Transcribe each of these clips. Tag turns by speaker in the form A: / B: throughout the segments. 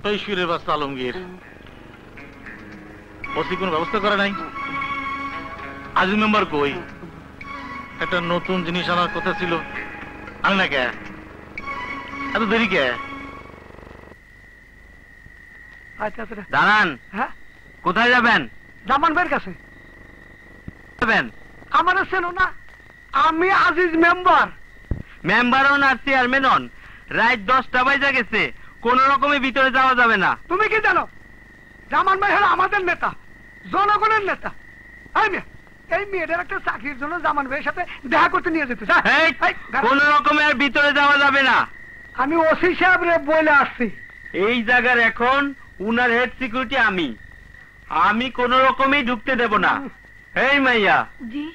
A: ওই সুরের বাস্তা আলমগীর ওসি কোনো ব্যবস্থা করে নাই? আজিজ মেম্বার কই? একটা নতুন জিনিস আনার কথা ছিল, আনে না কে? এত দেরি কে?
B: আচ্ছা
C: দাঁড়ান।
B: হ্যাঁ,
C: কোথায় যাবেন?
B: জামান ভাইয়ের কাছে
C: যাবেন?
B: আমার ছিল না, আমি আজিজ মেম্বার।
C: মেম্বারও না, চেয়ারম্যান হন। রাত 10টা বাজে গেছে, কোন রকমে ভিতরে যাওয়া যাবে না।
B: তুমি কি জানো জামান ভাই হলো আমাদের নেতা, জনগণের নেতা। এই মেয়েটার একটা চাকরির জন্য জামান ভাইয়ের সাথে দেখা করতে নিয়ে যেতে
C: কোন রকমে আর ভিতরে যাওয়া যাবে না।
B: আমি ওসি সাহেব রে বলে আসছি,
C: এই জায়গার এখন উনার হেড সিকিউরিটি আমি। আমি কোন রকমেই ঢুকতে দেব না। এই মাইয়া,
D: জি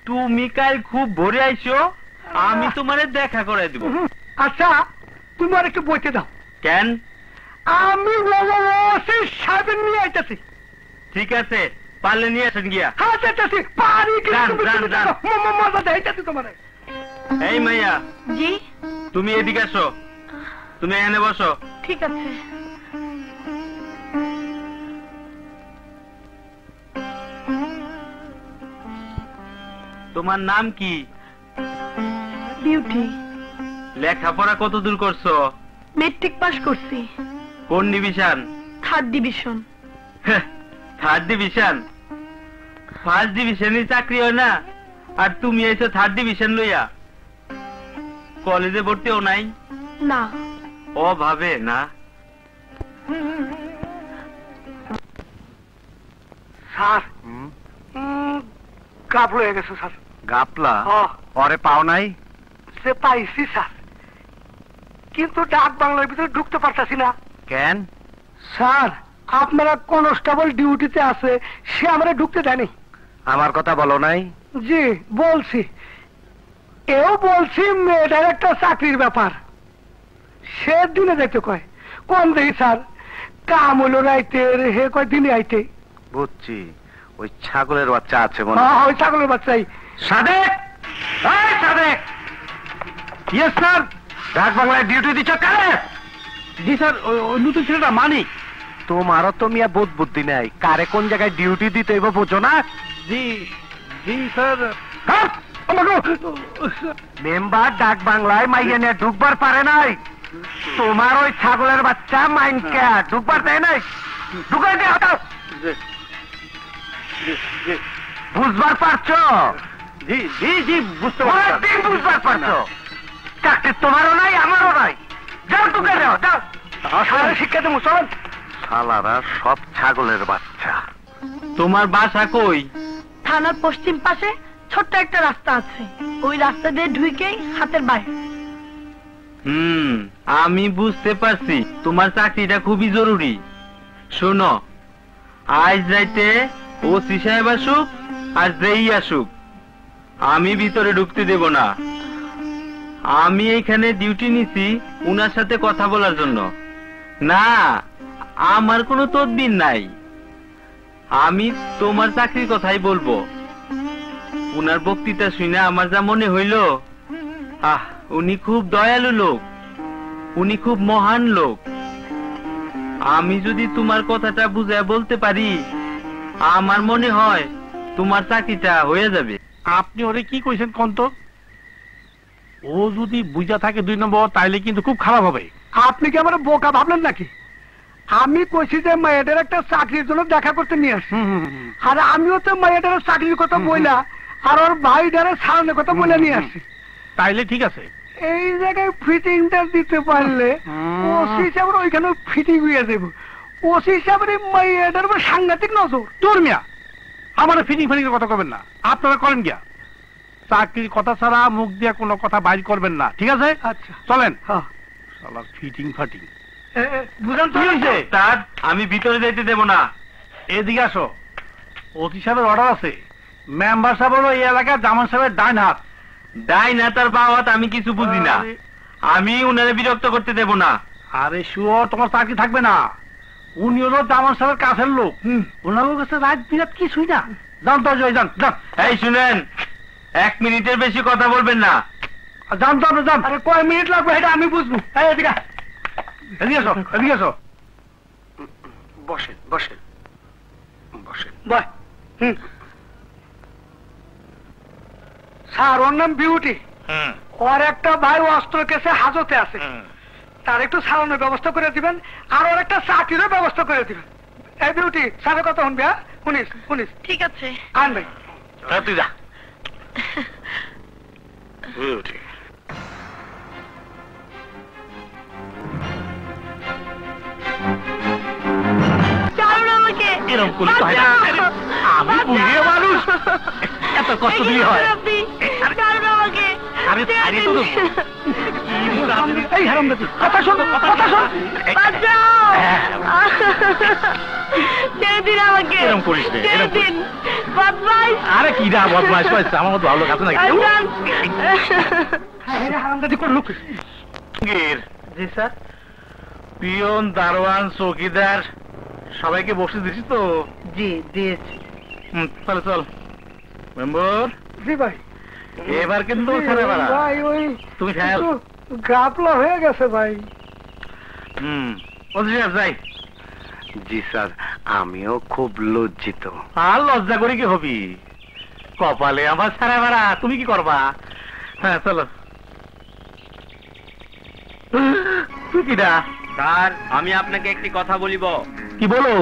C: তুমি কাল খুব ভোরে আইসো, আমি তোমারে দেখা করে দিব।
B: আচ্ছা তুমি আর একটু বইতে দাও।
C: কেন?
B: আমি ওসি সাহেব নিয়ে আইতেছি।
C: ঠিক আছে, পারলে নিয়ে আসেন গিয়া।
B: হ্যাঁ যাইতেছি, পারি মজা দেখাইতেছি তোমার।
C: এই মাইয়া,
D: জি
C: তুমি এদিকে আসো, তুমি এখানে বসো।
D: ঠিক আছে।
C: তোমার নাম কি?
D: বিউটি।
C: লেখাপড়া কত দূর করছো?
D: মেট্রিক পাস করছি।
C: কোন division?
D: 3rd division.
C: 3rd division? 1st ডিভিশনের চাকরি হয় না, আর তুমি এসো 3rd ডিভিশন লইয়া? কলেজে ভর্তিও নাই?
D: না।
C: ও ভাবে না।
B: স্যার গাফলা হয়ে গেছে স্যার।
C: গাপলা? পরে পাও নাই?
B: সে পাইছি স্যার, কিন্তু ডাক বাংলার ভিতরে ঢুকতে পারতাছি না।
C: কেন?
B: স্যার আপনারা কনস্টেবল ডিউটিতে আছে, সে আমরা ঢুকতে দেয়নি।
C: আমার কথা বলো নাই?
B: জি বলছি, এও বলছি মেয়েটার একটা চাকরির ব্যাপার, সে দিনে যাইতে কয়। কোন দেখি স্যার, কাম হলো রাইতে, হে কয় দিনে আইতে।
C: বুঝছি, ওই ছাগলের বাচ্চা আছে মনে।
B: হ্যাঁ ওই ছাগলের বাচ্চাই।
C: সাদেক, এই সাদেক। Yes sir. ডাক বাংলায় ডিউটি দিচ্ছ কারে?
B: জি স্যার, ওই নতুন ছেলেটা মানিক।
C: তোমারও তো মিয়া বোধ বুদ্ধি নাই, কারে কোন জায়গায় ডিউটি দিতে হইব বোঝো না?
B: জি জি স্যার।
C: মেম্বার ডাক বাংলায় মাইয়া নিয়ে ঢুকবার পারে নাই, তোমার ওই ছাগলের বাচ্চা মাইনকে ঢুকবার দেয় নাই। ঢুকাই দিয়ে হঠাৎ বুঝবার পারছো?
B: জি জি জি বুঝতে
C: পারছি, বুঝবার পারছো? চাকরি তোমারও নাই, আমারও নাই। যাও ঢুকে যাও, যাও।
B: শিক্ষা দেবো, চল।
C: শালারা সব ছাগলের বাচ্চা। তোমার বাসা কই?
D: থানার পশ্চিম পাশে ছোট্ট একটা রাস্তা আছে, ওই রাস্তা দিয়ে ঢুকেই হাতের বাইরে।
C: আমি বুঝতে পারছি তোমার চাকরিটা খুবই জরুরি। শোনো, আজ রাইতে ওসি সাহেব আসুক আর যেই আসুক, আমি ভিতরে ঢুকতে দেব না। আমি এইখানে ডিউটি নিছি উনার সাথে কথা বলার জন্য না, আমার কোনো তদবির নাই। আমি তোমার চাকরির কথাই বলবো। উনার বক্তৃতা শুনে আমার যা মনে হইল, উনি খুব দয়ালু লোক, উনি খুব মহান লোক। আমি যদি তোমার কথাটা বুঝে বলতে পারি, আমার মনে হয় তোমার চাকরিটা হয়ে যাবে।
A: আপনি ওরে কি কইছেন কোন তো? ও যদি বুঝা থাকে 2 নম্বর, তাইলে কিন্তু খুব খারাপ হবে।
B: আপনি কি আমার বোকা ভাবলেন নাকি? আমি কইছি যে মেয়েটার একটা চাকরির জন্য দেখা করতে নিয়ে আসছি, আর আমিও তো মেয়েটার চাকরির কথা বইলা আর ওর ভাইটার সামনের কথা বলে নিয়ে আসছি।
A: তাইলে ঠিক আছে।
B: এই জায়গায় ফিটিংটা দিতে পারলে ওসি সাহেবের ওইখানে ফিটিং হয়ে যাব। ওসি সাহেবের মেয়েটার উপর সাংঘাতিক নজর।
A: তোর মিয়া, আমার ফিটিং ফিটিং কথা করবেন না, আপনারা করেন গিয়া। চাকরির কথা ছাড়া মুখ দিয়ে কোনো কথা বাইর করবেন না, ঠিক আছে?
B: আচ্ছা
A: চলেন।
B: হ্যাঁ
A: শালা ফিটিং ফাটিং।
B: বুঝান তো
C: স্যার, আমি ভিতরে যেতে দেব না।
A: এদিকে আসো। ওসি সাহেবের অর্ডার আছে, মেম্বার সাহেব হলো এই এলাকার জামান সাহেবের ডাইন হাত।
C: ডাইন হাত আর বাম হাত আমি কিছু বুঝি না, আমি উনারে বিরক্ত করতে দেব না।
A: আরে শুয়োর, তোমার চাকরি থাকবে না। উনি হলো জামান সাহেবের কাছের লোক, ওনার কাছে রাত বিরাট কিছুই না। যান তো, যান যান।
C: এই শুনেন, 1 মিনিটের বেশি কথা বলবেন না।
B: জান তো আপনি যান। আরে কয় মিনিট লাগবে এটা আমি বুঝবো। এই এদিকে
A: এদিকে আসো, এদিকে আসো।
B: বসেন বসেন বসেন বয়। স্যার ওর নাম বিউটি। ওর একটা ভাই অস্ত্র কেসে হাজতে আছে, তার একটু সারানোর ব্যবস্থা করে দিবেন, আর ওর একটা চাকরিরও ব্যবস্থা করে দিবেন। এই বিউটি স্যারের কথা শুনবি? হ্যাঁ শুনিস শুনিস?
D: ঠিক আছে।
B: আন ভাই
A: তুই যা। বিউটি
D: ছাড়ুন আমাকে।
A: এরকম করলে তো হয় না। আমি বুড়িয়ে মানুষ, এত কষ্ট দিয়ে হয়।
D: ছাড়ুন আমাকে।
A: আমি ছাড়িয়ে তো দেবো।
B: এই হারামজাদি কথা শোন, কথা শোন।
D: বাঁচাও। ছেড়ে দিন আমাকে।
A: এরকম করিস না,
D: ছেড়ে
A: এরকম করিস
D: দিন। বদমাইশ।
A: আরে কি না বদমাইশ পাইছে, আমার মতো ভালো কাছে নাকি?
D: আজান।
B: হারামজাদি কোন লোক?
A: জি স্যার। পিয়ন, দারোয়ান, চৌকিদার সবাইকে বসে দিছিস তো?
B: জি দিয়েছি।
A: তাহলে চল মেম্বার।
B: জি ভাই।
A: এবার কিন্তু ছেড়ে বেড়া।
B: ভাই ওই
A: তুমি খেয়াল।
B: গাপলা হয়ে গেছে ভাই।
A: ওসি সাহেব যাই।
E: জি স্যার, আমিও খুব লজ্জিত।
A: আর লজ্জা করে কি হবি? কপালে আমার ছেড়ে বেড়া, তুমি কি করবা? হ্যাঁ চলো। তুই কিডা?
C: স্যার, আমি আপনাকে একটি কথা বলিব।
A: কি বলো?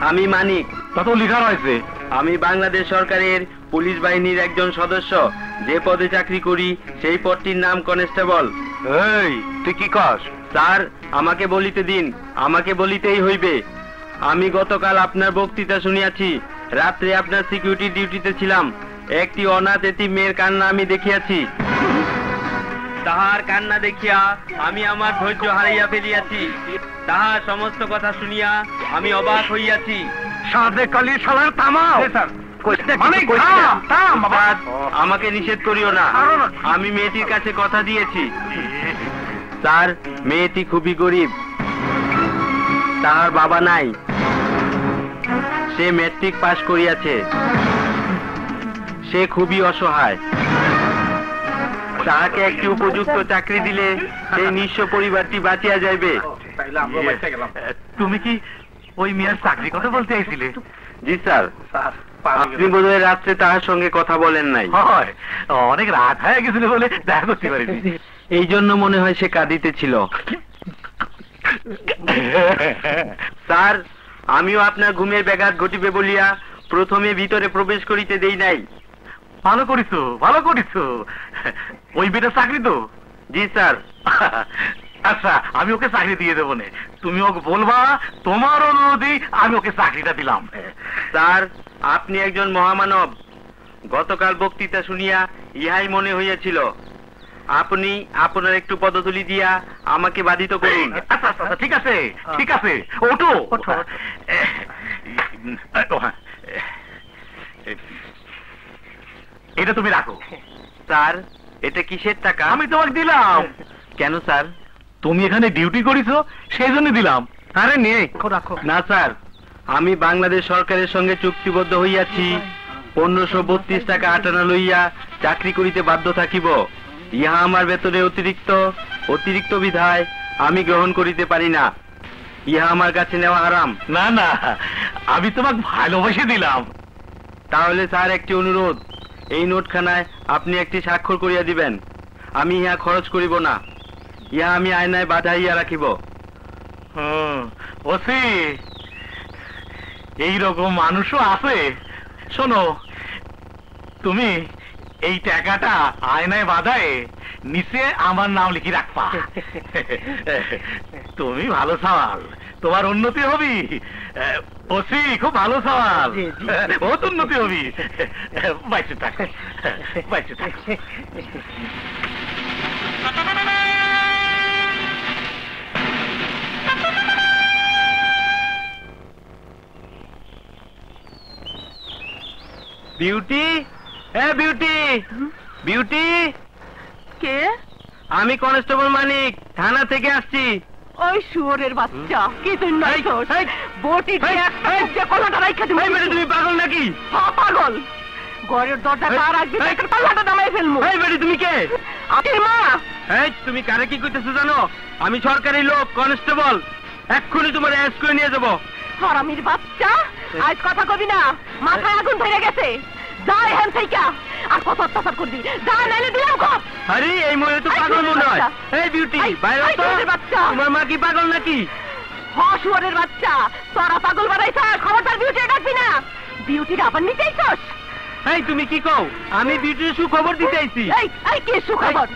C: আমি মানিক।
A: তা তো লেখা রয়েছে।
C: আমি বাংলাদেশ সরকারের পুলিশ বাহিনীর একজন সদস্য। যে পদে চাকরি করি সেই পদটির নাম কনস্টেবল।
E: এই তুই কি কস?
C: স্যার, আমাকে বলিতে দিন, আমাকে বলিতেই হইবে। আমি গতকাল আপনার বক্তৃতা শুনিয়াছি। রাত্রে আপনার সিকিউরিটি ডিউটিতে ছিলাম। একটি অনাথ এতিম মেয়ের কান্না আমি দেখিয়াছি। তাহার কান্না দেখিয়া আমি আমার ধৈর্য হারাইয়া ফেলিয়াছি। তাহার সমস্ত কথা শুনিয়া আমি অবাক হইয়াছি।
E: সাদে কালি শালার থামাও।
C: আমাকে নিষেধ করিও না, আমি মেয়েটির কাছে কথা দিয়েছি। স্যার, মেয়েটি খুবই গরিব, তাহার বাবা নাই। সে ম্যাট্রিক পাশ করিয়াছে। সে খুবই অসহায়। তাহাকে একটি উপযুক্ত চাকরি দিলে সেই নিঃস্ব পরিবারটি বাঁচিয়া যাইবে।
A: তুমি কি ওই মেয়ের চাকরি কথা বলতে আইছিলে?
C: জি স্যার। আপনি বোধহয় রাত্রে তাহার সঙ্গে কথা বলেন নাই।
A: হয়, অনেক রাত হয়ে গেছিল বলে দেখা করতে পারিনি।
C: এই জন্য মনে হয় সে কাঁদিতেছিল। স্যার, আমিও আপনার ঘুমের ব্যাঘাত ঘটিবে বলিয়া প্রথমে ভিতরে প্রবেশ করিতে দেই নাই।
A: ভালো করিছো, ভালো করিছো। ওই বেটা চাকরি তো?
C: জি স্যার।
A: আচ্ছা, আমি ওকে চাকরি দিয়ে দেবো না। তুমি ওকে বলবা তোমার অনুরোধে আমি ওকে চাকরিটা দিলাম।
C: স্যার, আপনি একজন মহামানব। গতকাল বক্তৃতা শুনিয়া ইহাই মনে হইয়াছিল। আপনি আপনার একটু পদতুলি দিয়া আমাকে বাধিত করুন।
A: আচ্ছা আচ্ছা, ঠিক আছে ঠিক আছে, ওঠো ওঠো। এটা তুমি রাখো।
C: স্যার, এটা কিসের টাকা?
A: আমি তোমাকে দিলাম।
C: কেন স্যার?
A: তুমি এখানে ডিউটি করেছো সেই জন্য দিলাম।
C: আরে নিয়ে রাখো। না স্যার, আমি বাংলাদেশ সরকারের সঙ্গে চুক্তিবদ্ধ হইয়াছি। 1532 টাকা আটানা লইয়া চাকরি করিতে বাধ্য থাকিব। ইহা আমার বেতনে অতিরিক্ত বিধায় আমি গ্রহণ করিতে পারি না। ইহা আমার কাছে নেওয়া হারাম।
A: না না, আমি তোমাকে ভালোবেসে দিলাম।
C: তাহলে স্যার, একটি অনুরোধ। এই নোটখানায় আপনি একটি স্বাক্ষর করিয়া দিবেন। আমি ইহা খরচ করিব না। ইহা আমি আয়নায় বাঁধাইয়া রাখিব।
A: ওসি, এইরকম মানুষও আছে। শোনো, তুমি এই টাকাটা আয়নায় বাঁধায় নিচে আমার নাম লিখে রাখবা। তুমি ভালো সওয়াল, তোমার উন্নতি হবি। ওসি, খুব ভালো সওয়াল, বহুত উন্নতি হবি। বাইশে টাকা, বাইশে টাকা।
C: Beauty, Beauty, Beauty.
D: কে?
C: আমি কনস্টেবল মানিক, থানা থেকে আসছি।
D: ওই শুয়োরের বাচ্চা, কি তুই নয়ছস? বটি দিয়ে একটা কলাটা রাইখা দিবি।
C: তুমি পাগল নাকি?
D: হ্যাঁ পাগল। ঘরের দরজা কার রাখবি, কলাটা নামাই ফেলমু।
C: এই বেটি, তুমি কে?
D: আমি মা।
C: এই তুমি কারে কি কইতেছো জানো? আমি সরকারি লোক, কনস্টেবল। এক্ষুনি তোমার অ্যারেস্ট করে নিয়ে যাবো।
F: হারামির বাচ্চা, আজ কথা কবি না, মাথায় আগুন ধরে গেছে। যা এখান থেকে, আর কত অত্যাচার করবি? যা, নাইলে দিলাম খপ।
C: আরে এই মনে তো পাগল মনে হয়। এই বিউটি, বাইরে তো। তোমার মা কি পাগল নাকি?
F: হশুয়ারের বাচ্চা, তোরা পাগল বানাইছ। খবরদার বিউটি ডাকবি না। বিউটির আবার নিতে আইছস?
C: এই তুমি কি কও? আমি বিউটির সুখবর দিতে আইছি।
F: এই কি সুখবর?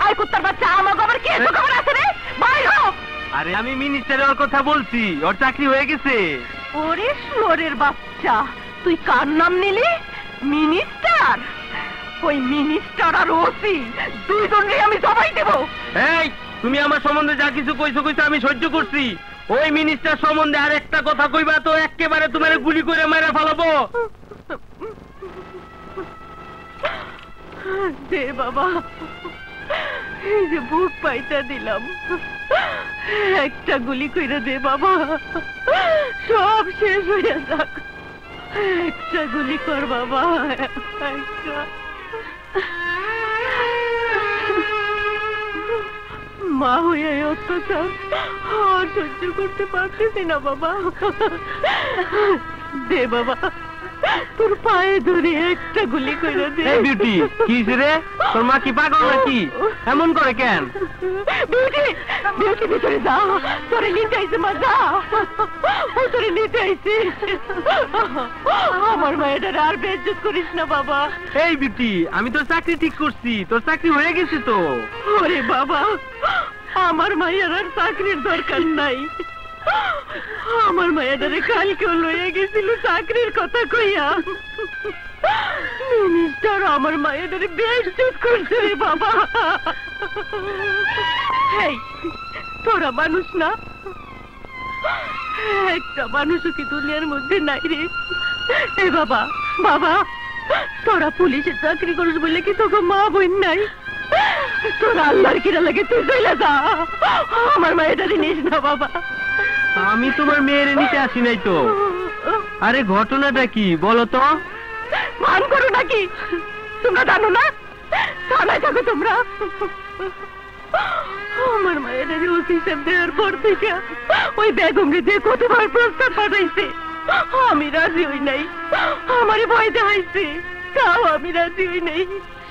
F: আই কুত্তার বাচ্চা, আমার খবর কি সুখবর আছে রে? বাইরে হ।
C: আরে আমি মিনিস্টারের কথা বলছি, ওর চাকরি হয়ে গেছে।
F: ওরে শুয়োরের বাচ্চা, তুই কার নাম নিলি? মিনিস্টার? ওই মিনিস্টার আর ওসি দুইজনরে আমি জবাই দেব।
C: এই তুমি আমার সম্বন্ধে যা কিছু কইছো আমি সহ্য করছি। ওই মিনিস্টার সম্বন্ধে আর একটা কথা কইবা তো একেবারে তোমার গুলি করে মেরে ফেলাবো।
F: দে বাবা, এই যে বুক পাইটা দিলাম, একটা গুলি কইরা দে বাবা, সব শেষ হয়ে যাক। একটা গুলি কর বাবা, একটা। মা হয়ে অত্যাচার আর সহ্য করতে পারতেছি না বাবা। দে বাবা, তোর পায়ে ধরে একটা গুলি করে দে।
C: এই বিউটি, কি রে? তোর মা কি পাগল নাকি? এমন করে কেন?
F: বিউটি, বিউটি ভিতরে যা, তোরে নিতে আইছে মা, যা। ও তোরে নিতে আইছে। আমার মায়ের আর বেজ্জত করিস না বাবা।
C: এই বিউটি, আমি তোর চাকরি ঠিক করছি, তোর চাকরি হয়ে গেছে তো।
F: ওরে বাবা, আমার মায়ের আর চাকরির দরকার নাই। আমার মায়েরারে কালকেও লইয়া গেছিল চাকরির কথা কইয়া। মিনিস্টার আমার মায়েরারে বেজ্জত করছে রে বাবা। এই তোরা মানুষ না? একটা মানুষও কি দুনিয়ার মধ্যে নাই রে? এ বাবা, বাবা, তোরা পুলিশের চাকরি করিস বলে কি তোকে মা বোন নাই? তোরা আল্লাহর কিরা লাগে, তুই চলে যা। আমার মায়েরারে নিস না বাবা।
C: আমি তোমার মেয়ের নিতে আসি নাই তো। আরে ঘটনাটা কি বলো তো?
F: মান করো নাকি? তোমরা জানো না? থানায় থাকো তোমরা। আমার মায়ের হিসাব দেওয়ার পর থেকে ওই বেগমকে দিয়ে কতবার প্রস্তাব পাঠাইছে, আমি রাজি হই নাই। আমারে ভয় দেখাইছে, তাও আমি রাজি হই নাই।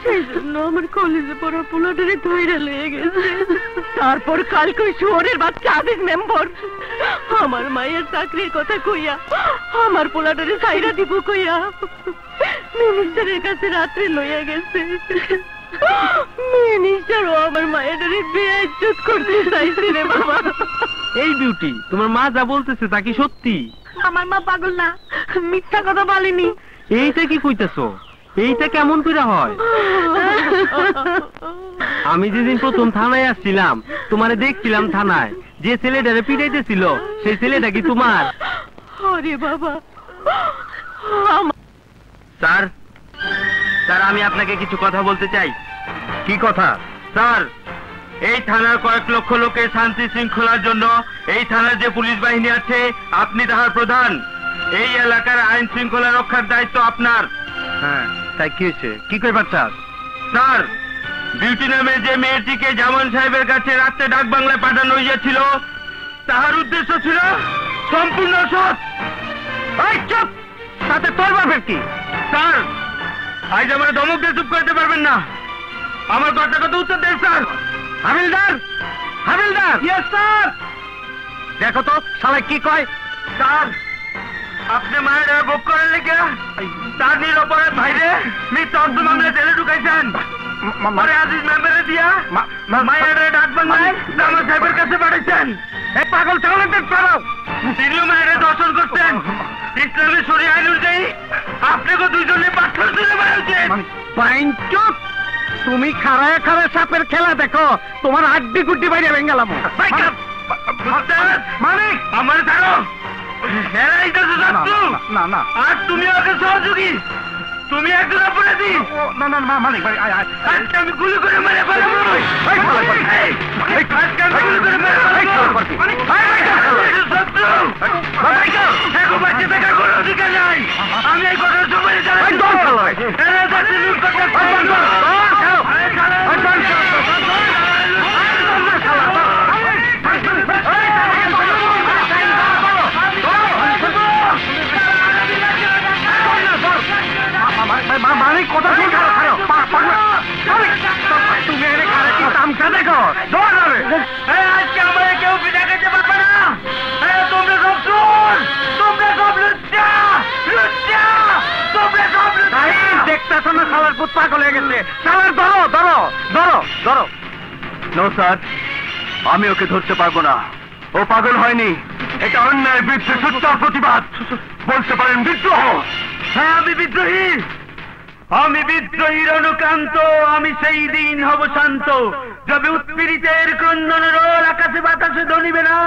F: সেই জন্য আমার কলেজে পড়া পোলাটারে ধৈর্য লেগে গেছে। তারপর কালকে ওই শুয়োরের বাচ্চা আজিজ মেম্বার আমার মায়ের চাকরির কথা কইয়া আমার পোলাটারে ছাইরা দিব কইয়া মিনিস্টারের কাছে রাত্রে লইয়া গেছে। মিনিস্টারও আমার মায়ের বেইজ্জত করতে চাইছে রে বাবা।
C: এই বিউটি, তোমার মা যা বলতেছে তা কি সত্যি?
D: আমার মা পাগল না, মিথ্যা কথা বলেনি।
C: এইটা কি কইতেছো? এইটা কেমন করে হয়? আমি যেদিন প্রথম থানায় আসছিলাম, তোমারে দেখছিলাম থানায়, যে ছেলেটারে পিটাইতেছিল সেই ছেলেটা কি তোমার?
F: আরে বাবা,
C: স্যার, স্যার আমি আপনাকে কিছু কথা বলতে চাই।
E: কি কথা?
C: স্যার, এই থানার কয়েক লক্ষ লোকের শান্তি শৃঙ্খলার জন্য এই থানার যে পুলিশ বাহিনী আছে, আপনি তাহার প্রধান। এই এলাকার আইন শৃঙ্খলা রক্ষার দায়িত্ব আপনার।
E: হ্যাঁ, তাই কি হয়েছে? কি করবার চাস?
C: স্যার, বিউটি নামে যে মেয়েটিকে জামান সাহেবের কাছে রাত্রে ডাক বাংলায় পাঠানো হয়েছিল, তাহার উদ্দেশ্য ছিল সম্পূর্ণ সৎ।
E: এই চুপ! তাতে তোর বাপের কি?
C: স্যার, আজ আমার ধমক দিয়ে চুপ করতে পারবেন না। আমার কথা কথা উত্তর দেন স্যার।
E: হাবিলদার! হাবিলদার!
C: Yes sir.
E: দেখো তো শালা কি কয়।
C: স্যার, আপনি মায়ের ভোগ করার লেগে তার নিরপরাধ ভাইরে মিথ্যা অর্থ মামলায় জেলে ঢুকাইছেন। পরে আজিজ মেম্বারে দিয়া মায়ের ডাক বাংলায় জামান সাহেবের কাছে পাঠাইছেন।
E: এই পাগল চালাতে পারো?
C: তিনিও মায়ের দর্শন করছেন। ইসলামের শরীয়ত আইন অনুযায়ী আপনাকে দুইজনে পাথর তুলে মারা
E: পাইন চুপ! তুমি খাড়ায় খাড়ায় সাপের খেলা দেখো, তোমার হাড্ডি গুড্ডি বাইরে ভেঙে গেলাম।
C: মালিক, আমার ছাড়ো। এরাই তো শত্রু।
E: না না,
C: আর তুমি ওকে সহযোগী। তুমি একজন অপরাধী।
E: না না না, মালিক ভাই
C: আজকে আমি গুলি করে মেরে ফেলবো। আজকে আমি গুলি করে মেরে ফেলবো। শত্রু এখন বাচ্চা থাকার কোনো অধিকার নাই। আমি এই ঘটনার সময় জানাই।
A: আজকে আমাদের কেউ বিদায় করতে পারবে না। তোমরা সব চোর, তোমরা সব লুচ্চা, লুচ্চা, তোমরা সব লুচ্চা।
E: দেখতেছো না শালার পুত পাগল হয়ে গেছে। শালার ধরো ধরো ধরো ধরো। নো স্যার, আমি ওকে ধরতে পারবো না। ও পাগল হয়নি, এটা অন্যায় বিরুদ্ধে সোচ্চার প্রতিবাদ, বলতে পারেন বিদ্রোহ।
A: হ্যাঁ, আমি বিদ্রোহী, আমি বিদ্রোহীর অনুক্রান্ত। আমি সেই দিন হব শান্ত, যবে উৎপীড়িতের ক্রন্দন রোল আকাশে বাতাসে ধনিবে না,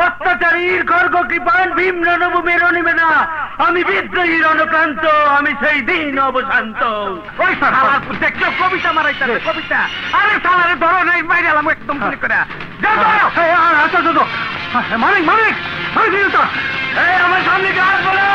A: অত্যাচারীর খর্গ কৃপান ভীম রণভূমে রণিবে না। আমি বিদ্রোহীর অনুক্রান্ত, আমি সেই দিন হব শান্ত।
E: ওই শালার পুত দেখছো কবিতা মারাইতে কবিতা। আরে শালারে ধরো নাই বাইরে এলাম একদম গুলি করে। যাও যাও। আচ্ছা আচ্ছা মালিক মালিক মালিক
A: আমার সামনে কাজ বলো।